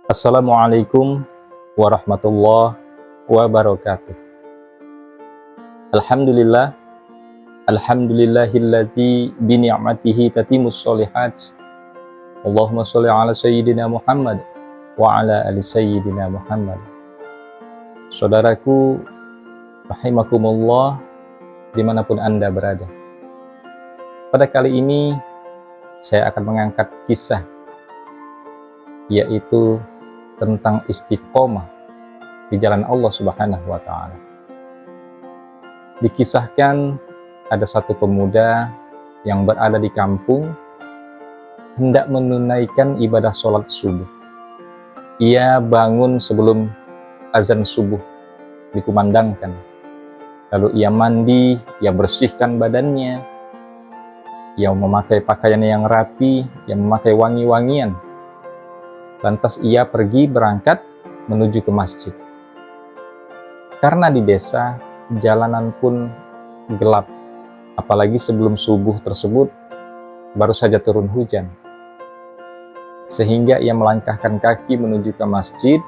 Assalamualaikum warahmatullahi wabarakatuh. Alhamdulillah, alhamdulillahilladzi bi ni'matihi tatimmus sholihat. Allahumma sholli ala sayyidina Muhammad wa ala ali sayyidina Muhammad. Saudaraku rahimakumullah dimanapun Anda berada. Pada kali ini saya akan mengangkat kisah, yaitu tentang istiqomah di jalan Allah Subhanahu wa Ta'ala. Dikisahkan ada satu pemuda yang berada di kampung hendak menunaikan ibadah sholat subuh. Ia bangun sebelum azan subuh dikumandangkan. Lalu ia mandi, ia bersihkan badannya, ia memakai pakaian yang rapi, ia memakai wangi-wangian. Lantas ia pergi berangkat menuju ke masjid. Karena di desa, jalanan pun gelap. Apalagi sebelum subuh tersebut, baru saja turun hujan. Sehingga ia melangkahkan kaki menuju ke masjid.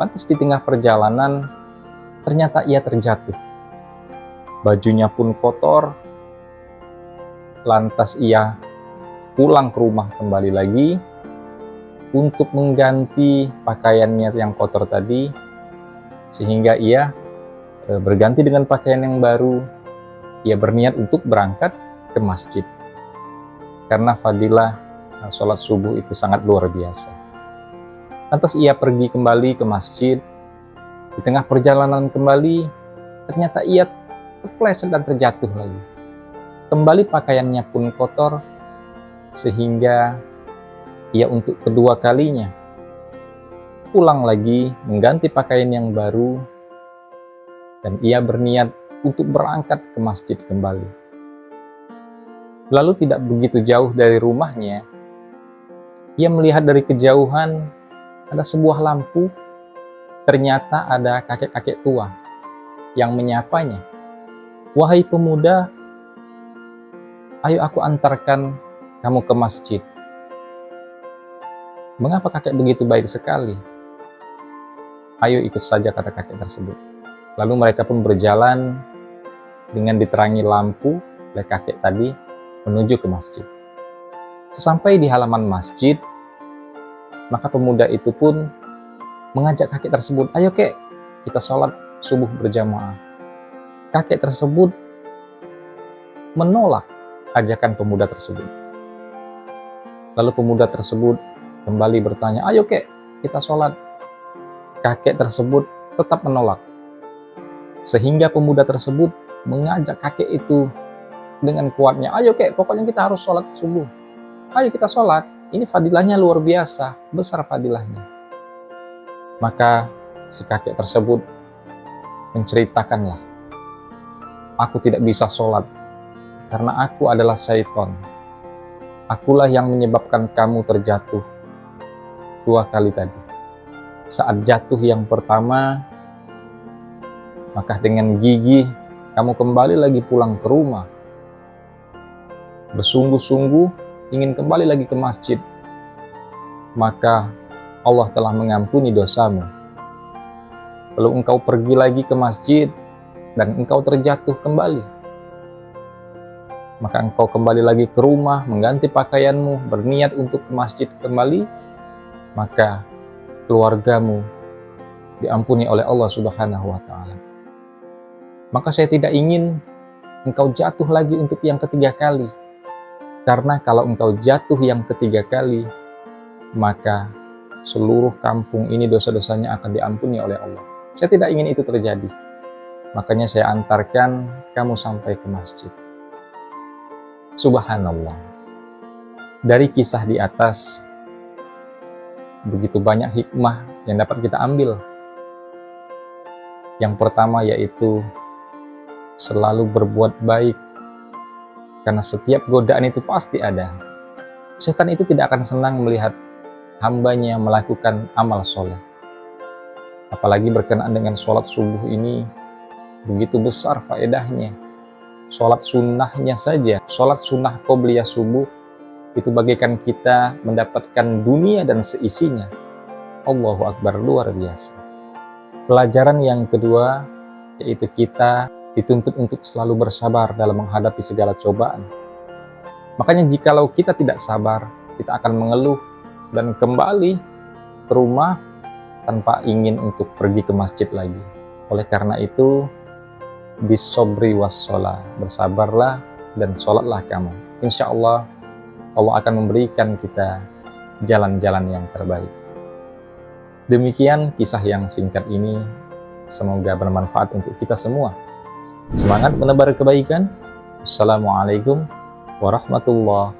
Lantas di tengah perjalanan, ternyata ia terjatuh. Bajunya pun kotor. Lantas ia pulang ke rumah kembali lagi untuk mengganti pakaiannya yang kotor tadi, sehingga ia berganti dengan pakaian yang baru. Ia berniat untuk berangkat ke masjid karena fadilah sholat subuh itu sangat luar biasa. Lantas ia pergi kembali ke masjid. Di tengah perjalanan kembali, ternyata ia terpeleset dan terjatuh lagi. Kembali pakaiannya pun kotor, sehingga ia untuk kedua kalinya pulang lagi mengganti pakaian yang baru, dan ia berniat untuk berangkat ke masjid kembali. Lalu tidak begitu jauh dari rumahnya, ia melihat dari kejauhan ada sebuah lampu. Ternyata ada kakek-kakek tua yang menyapanya. "Wahai pemuda, ayo aku antarkan kamu ke masjid." "Mengapa kakek begitu baik sekali?" "Ayo ikut saja," kata kakek tersebut. Lalu mereka pun berjalan dengan diterangi lampu oleh kakek tadi menuju ke masjid. Sesampai di halaman masjid, maka pemuda itu pun mengajak kakek tersebut, "Ayo kek, kita sholat subuh berjamaah." Kakek tersebut menolak ajakan pemuda tersebut. Lalu pemuda tersebut kembali bertanya, "Ayo kek, kita sholat." Kakek tersebut tetap menolak. Sehingga pemuda tersebut mengajak kakek itu dengan kuatnya, "Ayo kek, pokoknya kita harus sholat subuh. Ayo kita sholat. Ini fadilahnya luar biasa, besar fadilahnya." Maka si kakek tersebut menceritakanlah, "Aku tidak bisa sholat karena aku adalah syaitan. Akulah yang menyebabkan kamu terjatuh dua kali tadi. Saat jatuh yang pertama, maka dengan gigih kamu kembali lagi pulang ke rumah. Bersungguh-sungguh ingin kembali lagi ke masjid. Maka Allah telah mengampuni dosamu. Lalu engkau pergi lagi ke masjid dan engkau terjatuh kembali. Maka engkau kembali lagi ke rumah, mengganti pakaianmu, berniat untuk ke masjid kembali, maka keluargamu diampuni oleh Allah Subhanahu wa Ta'ala. Maka saya tidak ingin engkau jatuh lagi untuk yang ketiga kali. Karena kalau engkau jatuh yang ketiga kali, maka seluruh kampung ini dosa-dosanya akan diampuni oleh Allah. Saya tidak ingin itu terjadi. Makanya saya antarkan kamu sampai ke masjid." Subhanallah. Dari kisah di atas, begitu banyak hikmah yang dapat kita ambil. Yang pertama yaitu selalu berbuat baik, karena setiap godaan itu pasti ada. Setan itu tidak akan senang melihat hambanya melakukan amal soleh. Apalagi berkenaan dengan sholat subuh ini, begitu besar faedahnya. Sholat sunnahnya saja, sholat sunnah qobliyah subuh, itu bagaikan kita mendapatkan dunia dan seisinya. Allahu Akbar, luar biasa. Pelajaran yang kedua, yaitu kita dituntut untuk selalu bersabar dalam menghadapi segala cobaan. Makanya jikalau kita tidak sabar, kita akan mengeluh dan kembali ke rumah tanpa ingin untuk pergi ke masjid lagi. Oleh karena itu, bisobri wassalah, bersabarlah dan sholatlah kamu. Insya Allah, Allah akan memberikan kita jalan-jalan yang terbaik. Demikian kisah yang singkat ini, semoga bermanfaat untuk kita semua. Semangat menebar kebaikan. Assalamualaikum warahmatullahi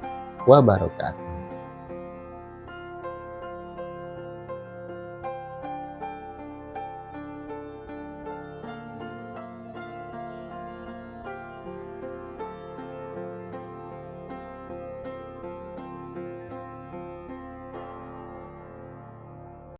wabarakatuh.